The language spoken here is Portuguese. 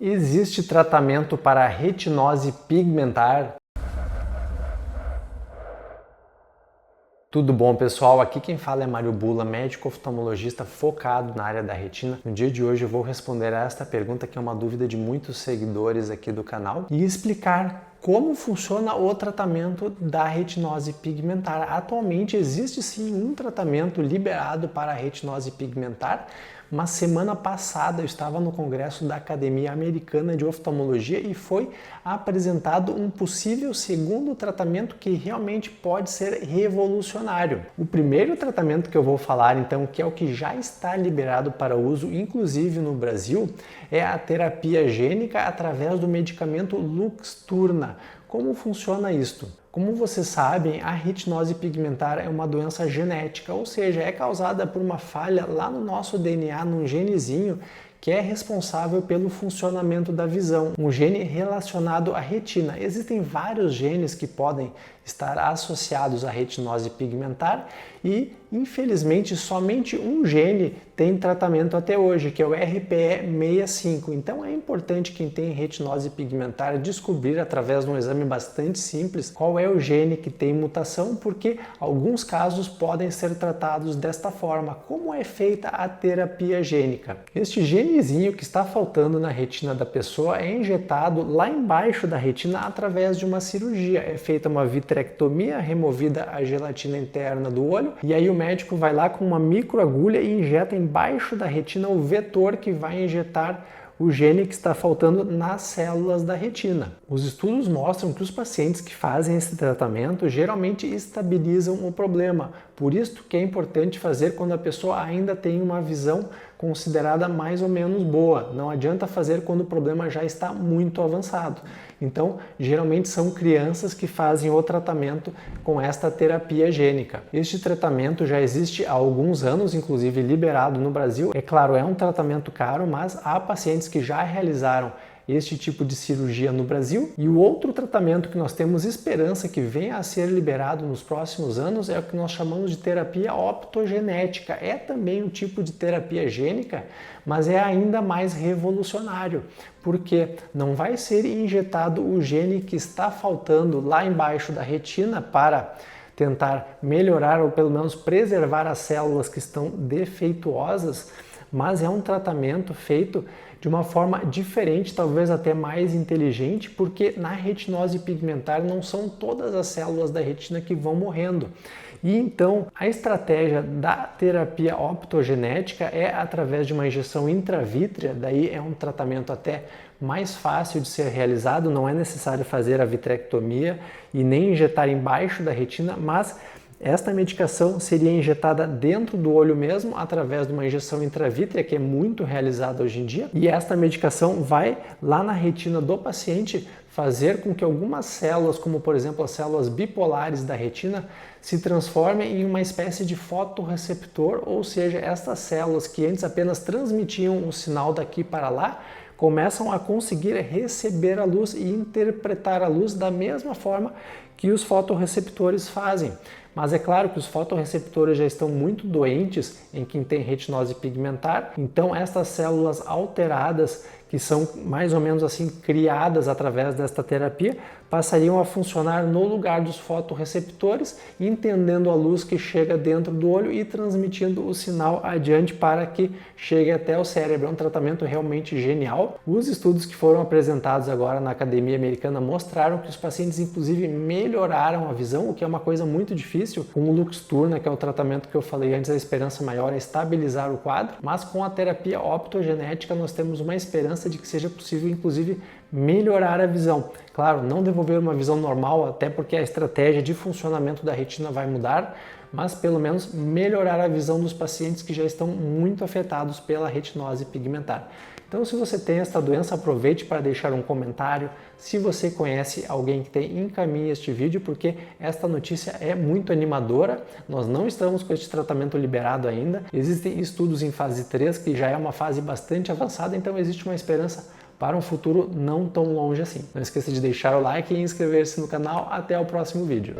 Existe tratamento para retinose pigmentar? Tudo bom, pessoal? Aqui quem fala é Mário Bula, médico oftalmologista focado na área da retina. No dia de hoje eu vou responder a esta pergunta, que é uma dúvida de muitos seguidores aqui do canal, e explicar como funciona o tratamento da retinose pigmentar. Atualmente existe sim um tratamento liberado para a retinose pigmentar, mas semana passada eu estava no congresso da Academia Americana de Oftalmologia e foi apresentado um possível segundo tratamento que realmente pode ser revolucionário. O primeiro tratamento que eu vou falar, então, que é o que já está liberado para uso, inclusive no Brasil, é a terapia gênica através do medicamento Luxturna. Como funciona isto? Como vocês sabem, a retinose pigmentar é uma doença genética, ou seja, é causada por uma falha lá no nosso DNA, num genezinho que é responsável pelo funcionamento da visão, um gene relacionado à retina. Existem vários genes que podem estar associados à retinose pigmentar e, infelizmente, somente um gene tem tratamento até hoje, que é o RPE65. Então é importante quem tem retinose pigmentar descobrir através de um exame bastante simples qual é o gene que tem mutação, porque alguns casos podem ser tratados desta forma. Como é feita a terapia gênica? Este genezinho que está faltando na retina da pessoa é injetado lá embaixo da retina através de uma cirurgia. É feita uma vitrectomia, removida a gelatina interna do olho, e aí o médico vai lá com uma microagulha e injeta embaixo da retina o vetor que vai injetar o gene que está faltando nas células da retina. Os estudos mostram que os pacientes que fazem esse tratamento geralmente estabilizam o problema. Por isso que é importante fazer quando a pessoa ainda tem uma visão considerada mais ou menos boa. Não adianta fazer quando o problema já está muito avançado. Então, geralmente são crianças que fazem o tratamento com esta terapia gênica. Este tratamento já existe há alguns anos, inclusive liberado no Brasil. É claro, é um tratamento caro, mas há pacientes que já realizaram este tipo de cirurgia no Brasil. E o outro tratamento que nós temos esperança que venha a ser liberado nos próximos anos é o que nós chamamos de terapia optogenética. É também um tipo de terapia gênica, mas é ainda mais revolucionário, porque não vai ser injetado o gene que está faltando lá embaixo da retina para tentar melhorar ou pelo menos preservar as células que estão defeituosas, mas é um tratamento feito de uma forma diferente, talvez até mais inteligente, porque na retinose pigmentar não são todas as células da retina que vão morrendo. E então a estratégia da terapia optogenética é através de uma injeção intravítrea, daí é um tratamento até mais fácil de ser realizado, não é necessário fazer a vitrectomia e nem injetar embaixo da retina, mas esta medicação seria injetada dentro do olho mesmo, através de uma injeção intravítrea, que é muito realizada hoje em dia. E esta medicação vai lá na retina do paciente fazer com que algumas células, como por exemplo as células bipolares da retina, se transformem em uma espécie de fotorreceptor, ou seja, estas células que antes apenas transmitiam o sinal daqui para lá, começam a conseguir receber a luz e interpretar a luz da mesma forma que os fotorreceptores fazem. Mas é claro que os fotorreceptores já estão muito doentes em quem tem retinose pigmentar, então estas células alteradas, que são mais ou menos assim criadas através desta terapia, passariam a funcionar no lugar dos fotorreceptores, entendendo a luz que chega dentro do olho e transmitindo o sinal adiante para que chegue até o cérebro. É um tratamento realmente genial. Os estudos que foram apresentados agora na Academia Americana mostraram que os pacientes inclusive melhoraram a visão, o que é uma coisa muito difícil. Com o Luxturna, que é o tratamento que eu falei antes, a esperança maior é estabilizar o quadro, mas com a terapia optogenética nós temos uma esperança de que seja possível inclusive melhorar a visão. Claro, não devolver uma visão normal, até porque a estratégia de funcionamento da retina vai mudar, mas pelo menos melhorar a visão dos pacientes que já estão muito afetados pela retinose pigmentar. Então, se você tem esta doença, aproveite para deixar um comentário. Se você conhece alguém que tem, encaminhe este vídeo, porque esta notícia é muito animadora. Nós não estamos com este tratamento liberado ainda. Existem estudos em fase 3, que já é uma fase bastante avançada, então existe uma esperança para um futuro não tão longe assim. Não esqueça de deixar o like e inscrever-se no canal. Até o próximo vídeo.